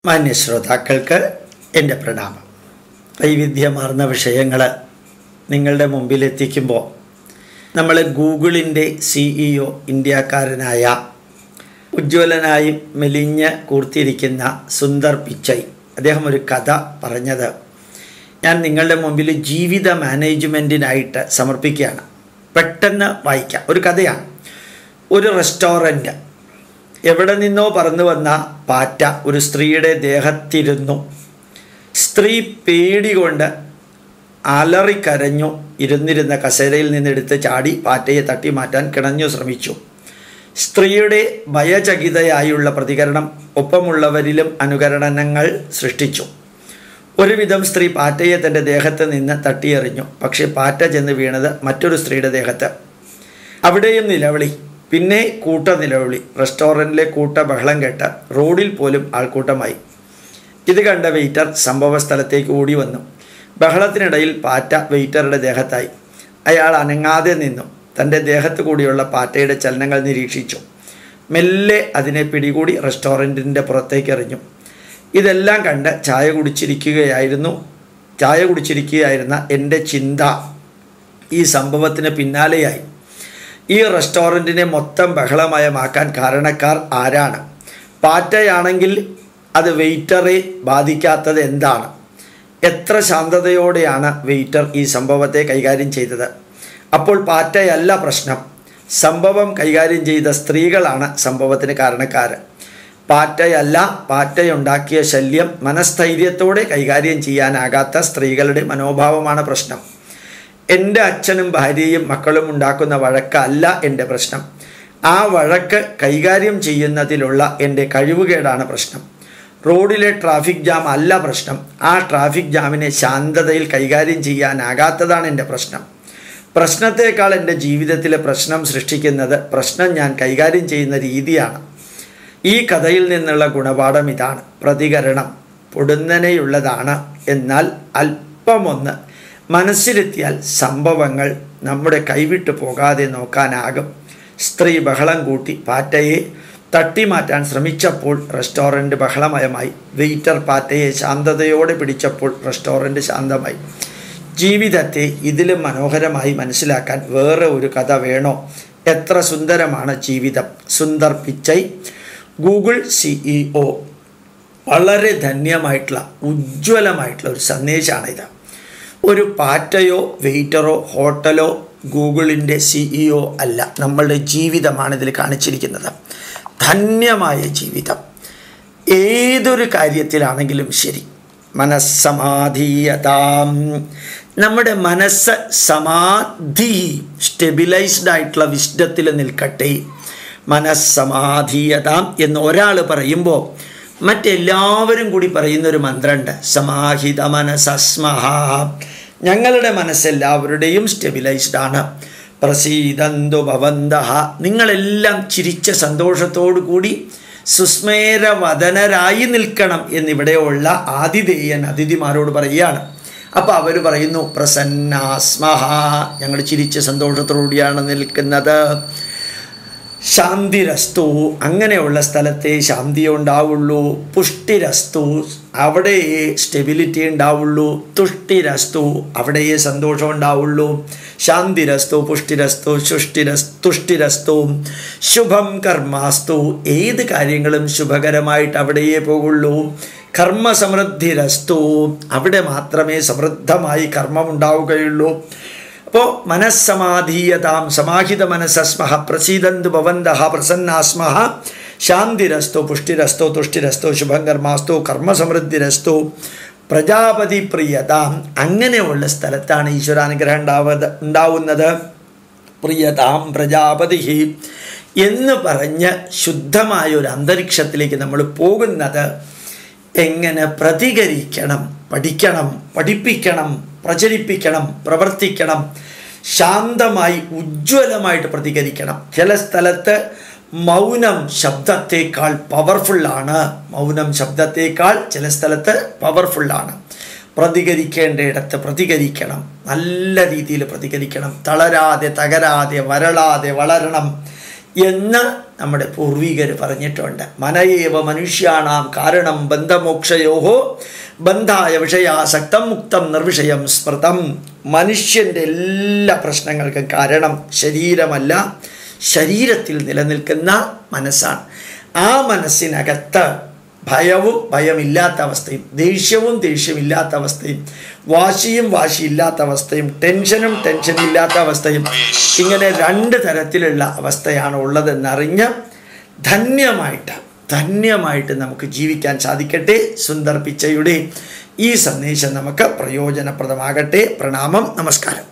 മാന്യശ്രോതാക്കൾക്ക് എൻ്റെ പ്രണാമം. വൈവിധ്യമാർന്ന വിഷയങ്ങൾ നിങ്ങളുടെ മുമ്പിലെത്തിക്കുമ്പോൾ നമ്മൾ ഗൂഗിളിൻ്റെ CEO ഇന്ത്യക്കാരനായ ഉജ്ജ്വലനായി മെലിഞ്ഞ് കൂർത്തിരിക്കുന്ന സുന്ദർ പിച്ചൈ അദ്ദേഹം ഒരു കഥ പറഞ്ഞത് ഞാൻ നിങ്ങളുടെ മുമ്പിൽ ജീവിത മാനേജ്മെൻറ്റിനായിട്ട് സമർപ്പിക്കുകയാണ്. പെട്ടെന്ന് വായിക്കാം. ഒരു കഥയാണ്. ഒരു റെസ്റ്റോറൻറ്റ്, എവിടെ നിന്നോ പറന്നു വന്ന പാറ്റ ഒരു സ്ത്രീയുടെ ദേഹത്തിരുന്നു. സ്ത്രീ പേടി കൊണ്ട് അലറിക്കരഞ്ഞു. ഇരുന്നിരുന്ന കസേരയിൽ നിന്നെടുത്ത് ചാടി പാറ്റയെ തട്ടി മാറ്റാൻ കിണഞ്ഞു ശ്രമിച്ചു. സ്ത്രീയുടെ ഭയചകിതയായുള്ള പ്രതികരണം ഒപ്പമുള്ളവരിലും അനുകരണങ്ങൾ സൃഷ്ടിച്ചു. ഒരുവിധം സ്ത്രീ പാറ്റയെ തൻ്റെ ദേഹത്ത് നിന്ന് തട്ടിയെറിഞ്ഞു. പക്ഷേ പാറ്റ ചെന്ന് വീണത് മറ്റൊരു സ്ത്രീയുടെ ദേഹത്ത്. അവിടെയും നിലവിളി, പിന്നെ നിലവിളി. റെസ്റ്റോറൻറ്റിലെ ബഹളം കേട്ട് റോഡിൽ പോലും ആൾക്കൂട്ടമായി. ഇത് കണ്ട വെയിറ്റർ സംഭവ സ്ഥലത്തേക്ക് ഓടി വന്നു. ബഹളത്തിനിടയിൽ പാറ്റ വെയിറ്ററുടെ ദേഹത്തായി. അയാൾ അനങ്ങാതെ നിന്നു. തൻ്റെ ദേഹത്ത് കൂടിയുള്ള പാറ്റയുടെ ചലനങ്ങൾ നിരീക്ഷിച്ചു. മെല്ലെ അതിനെ പിടികൂടി റെസ്റ്റോറൻറ്റിൻ്റെ പുറത്തേക്ക് എറിഞ്ഞു. ഇതെല്ലാം കണ്ട് ചായ കുടിച്ചിരിക്കുകയായിരുന്ന എൻ്റെ ചിന്ത ഈ സംഭവത്തിന് പിന്നാലെയായി. ഈ റെസ്റ്റോറൻറ്റിനെ മൊത്തം ബഹളമയമാക്കാൻ കാരണക്കാർ ആരാണ്? പാറ്റയാണെങ്കിൽ അത് വെയിറ്ററെ ബാധിക്കാത്തത് എന്താണ്? എത്ര ശാന്തതയോടെയാണ് വെയിറ്റർ ഈ സംഭവത്തെ കൈകാര്യം ചെയ്തത്? അപ്പോൾ പാറ്റയല്ല പ്രശ്നം, സംഭവം കൈകാര്യം ചെയ്ത സ്ത്രീകളാണ് സംഭവത്തിന് കാരണക്കാർ. പാറ്റയല്ല, പാറ്റയുണ്ടാക്കിയ ശല്യം മനസ്ഥൈര്യത്തോടെ കൈകാര്യം ചെയ്യാനാകാത്ത സ്ത്രീകളുടെ മനോഭാവമാണ് പ്രശ്നം. എൻ്റെ അച്ഛനും ഭാര്യയും മക്കളും ഉണ്ടാക്കുന്ന വഴക്കല്ല എൻ്റെ പ്രശ്നം. ആ വഴക്ക് കൈകാര്യം ചെയ്യുന്നതിലുള്ള എൻ്റെ കഴിവുകേടാണ് പ്രശ്നം. റോഡിലെ ട്രാഫിക് ജാം അല്ല പ്രശ്നം. ആ ട്രാഫിക് ജാമിനെ ശാന്തതയിൽ കൈകാര്യം ചെയ്യാനാകാത്തതാണ് എൻ്റെ പ്രശ്നം. പ്രശ്നത്തേക്കാൾ എൻ്റെ ജീവിതത്തിലെ പ്രശ്നം സൃഷ്ടിക്കുന്നത് പ്രശ്നം ഞാൻ കൈകാര്യം ചെയ്യുന്ന രീതിയാണ്. ഈ കഥയിൽ നിന്നുള്ള ഗുണപാഠം ഇതാണ്. പ്രതികരണം പൊടുന്നനെയുള്ളതാണ്, എന്നാൽ അല്പമൊന്ന് മനസ്സിലെത്തിയാൽ സംഭവങ്ങൾ നമ്മുടെ കൈവിട്ടു പോകാതെ നോക്കാനാകും. സ്ത്രീ ബഹളം കൂട്ടി പാറ്റയെ തട്ടിമാറ്റാൻ ശ്രമിച്ചപ്പോൾ റെസ്റ്റോറൻറ്റ് ബഹളമയമായി. വെയിറ്റർ പാറ്റയെ ശാന്തതയോടെ പിടിച്ചപ്പോൾ റെസ്റ്റോറൻറ്റ് ശാന്തമായി. ജീവിതത്തെ ഇതിലും മനോഹരമായി മനസ്സിലാക്കാൻ വേറെ ഒരു കഥ വേണോ? എത്ര സുന്ദരമാണ് ജീവിതം. Sundar Pichai, Google CEO. വളരെ ധന്യമായിട്ടുള്ള ഉജ്ജ്വലമായിട്ടുള്ള ഒരു സന്ദേശമാണിത്. ഒരു പാറ്റയോ വെയിറ്ററോ ഹോട്ടലോ ഗൂഗിളിൻ്റെ CEO അല്ല, നമ്മളുടെ ജീവിതമാണ് ഇതിൽ കാണിച്ചിരിക്കുന്നത്. ധന്യമായ ജീവിതം ഏതൊരു കാര്യത്തിലാണെങ്കിലും ശരി. മനസ്സമാധീയതാം, നമ്മുടെ മനസ്സ് സമാധി സ്റ്റെബിലൈസ്ഡ് ആയിട്ടുള്ള വിശുദ്ധത്തിൽ നിൽക്കട്ടെ. മനസ്സമാധീയതാം എന്ന് ഒരാൾ പറയുമ്പോൾ മറ്റെല്ലാവരും കൂടി പറയുന്നൊരു മന്ത്രമുണ്ട്. സമാഹിത മനസ്സസ്മഹ. ഞങ്ങളുടെ മനസ്സെല്ലാവരുടെയും സ്റ്റെബിലൈസ്ഡ് ആണ്. പ്രസീദന്തു ഭവന്തഃ. നിങ്ങളെല്ലാം ചിരിച്ച സന്തോഷത്തോടു കൂടി സുസ്മേരവദനരായി നിൽക്കണം എന്നിവിടെയുള്ള ആതിഥേയൻ അതിഥിമാരോട് പറയുകയാണ്. അപ്പോൾ അവർ പറയുന്നു പ്രസന്നാസ്മഹ, ഞങ്ങൾ ചിരിച്ച സന്തോഷത്തോടുകൂടിയാണ് നിൽക്കുന്നത്. ശാന്തിരസ്തു, അങ്ങനെയുള്ള സ്ഥലത്തെ ശാന്തി ഉണ്ടാവുള്ളൂ. പുഷ്ടിരസ്തു, അവിടെയേ സ്റ്റെബിലിറ്റി ഉണ്ടാവുള്ളൂ. തുഷ്ടിരസ്തു, അവിടെയേ സന്തോഷം ഉണ്ടാവുള്ളൂ. ശാന്തിരസ്തു, പുഷ്ടിരസ്തു, തുഷ്ടിരസ്തു. ശുഭം കർമാസ്തു, ഏത് കാര്യങ്ങളും ശുഭകരമായിട്ട് അവിടെയേ പോകുള്ളൂ. കർമ്മസമൃദ്ധിരസ്തു, അവിടെ മാത്രമേ സമൃദ്ധമായി കർമ്മമുണ്ടാവുകയുള്ളൂ. അപ്പോൾ മനസ്സമാധീയതാം, സമാഹിത മനസ്സസ്മഹ, പ്രസീദന്തു ഭവന്തഃ, പ്രസന്നാസ്മഹ, ശാന്തിരസ്തു, പുഷ്ടിരസ്തു, തുഷ്ടിരസ്തു, ശുഭം കർമാസ്തു, കർമ്മസമൃദ്ധിരസ്തു, പ്രജാപതി പ്രിയതാം. അങ്ങനെയുള്ള സ്ഥലത്താണ് ഈശ്വരാനുഗ്രഹം ഉണ്ടാവുന്നത്. പ്രിയതാം പ്രജാപതി എന്ന് പറഞ്ഞ് ശുദ്ധമായൊരു അന്തരീക്ഷത്തിലേക്ക് നമ്മൾ പോകുന്നത് എങ്ങനെ പ്രതികരിക്കണം, പഠിക്കണം, പഠിപ്പിക്കണം, പ്രചരിപ്പിക്കണം, പ്രവർത്തിക്കണം. ശാന്തമായി ഉജ്ജ്വലമായിട്ട് പ്രതികരിക്കണം. ചില സ്ഥലത്ത് മൗനം ശബ്ദത്തേക്കാൾ പവർഫുള്ളാണ്. മൗനം ശബ്ദത്തേക്കാൾ ചില സ്ഥലത്ത് പവർഫുള്ളാണ്. പ്രതികരിക്കേണ്ടയിടത്ത് പ്രതികരിക്കണം, നല്ല രീതിയിൽ പ്രതികരിക്കണം. തളരാതെ, തകരാതെ, വരളാതെ വളരണം എന്ന് നമ്മുടെ പൂർവികർ പറഞ്ഞിട്ടുണ്ട്. മനയേവ മനുഷ്യാണാം കാരണം ബന്ധമോക്ഷയോഹോ ബന്ധായ വിഷയാസക്തം മുക്തം നിർവിഷയം സ്മൃതം. മനുഷ്യൻ്റെ എല്ലാ പ്രശ്നങ്ങൾക്കും കാരണം ശരീരമല്ല, ശരീരത്തിൽ നിലനിൽക്കുന്ന മനസ്സാണ്. ആ മനസ്സിനകത്ത് ഭയവും ഭയമില്ലാത്ത അവസ്ഥയും, ദേഷ്യവും ദേഷ്യമില്ലാത്ത അവസ്ഥയും, വാശിയും വാശിയില്ലാത്ത അവസ്ഥയും, ടെൻഷനും ടെൻഷനില്ലാത്ത അവസ്ഥയും, ഇങ്ങനെ 2 തരത്തിലുള്ള അവസ്ഥയാണ് ഉള്ളതെന്നറിഞ്ഞ് ധന്യമായിട്ട് നമുക്ക് ജീവിക്കാൻ സാധിക്കട്ടെ. സുന്ദർ പിച്ചയുടെ ഈ സന്ദേശം നമുക്ക് പ്രയോജനപ്രദമാകട്ടെ. പ്രണാമം, നമസ്കാരം.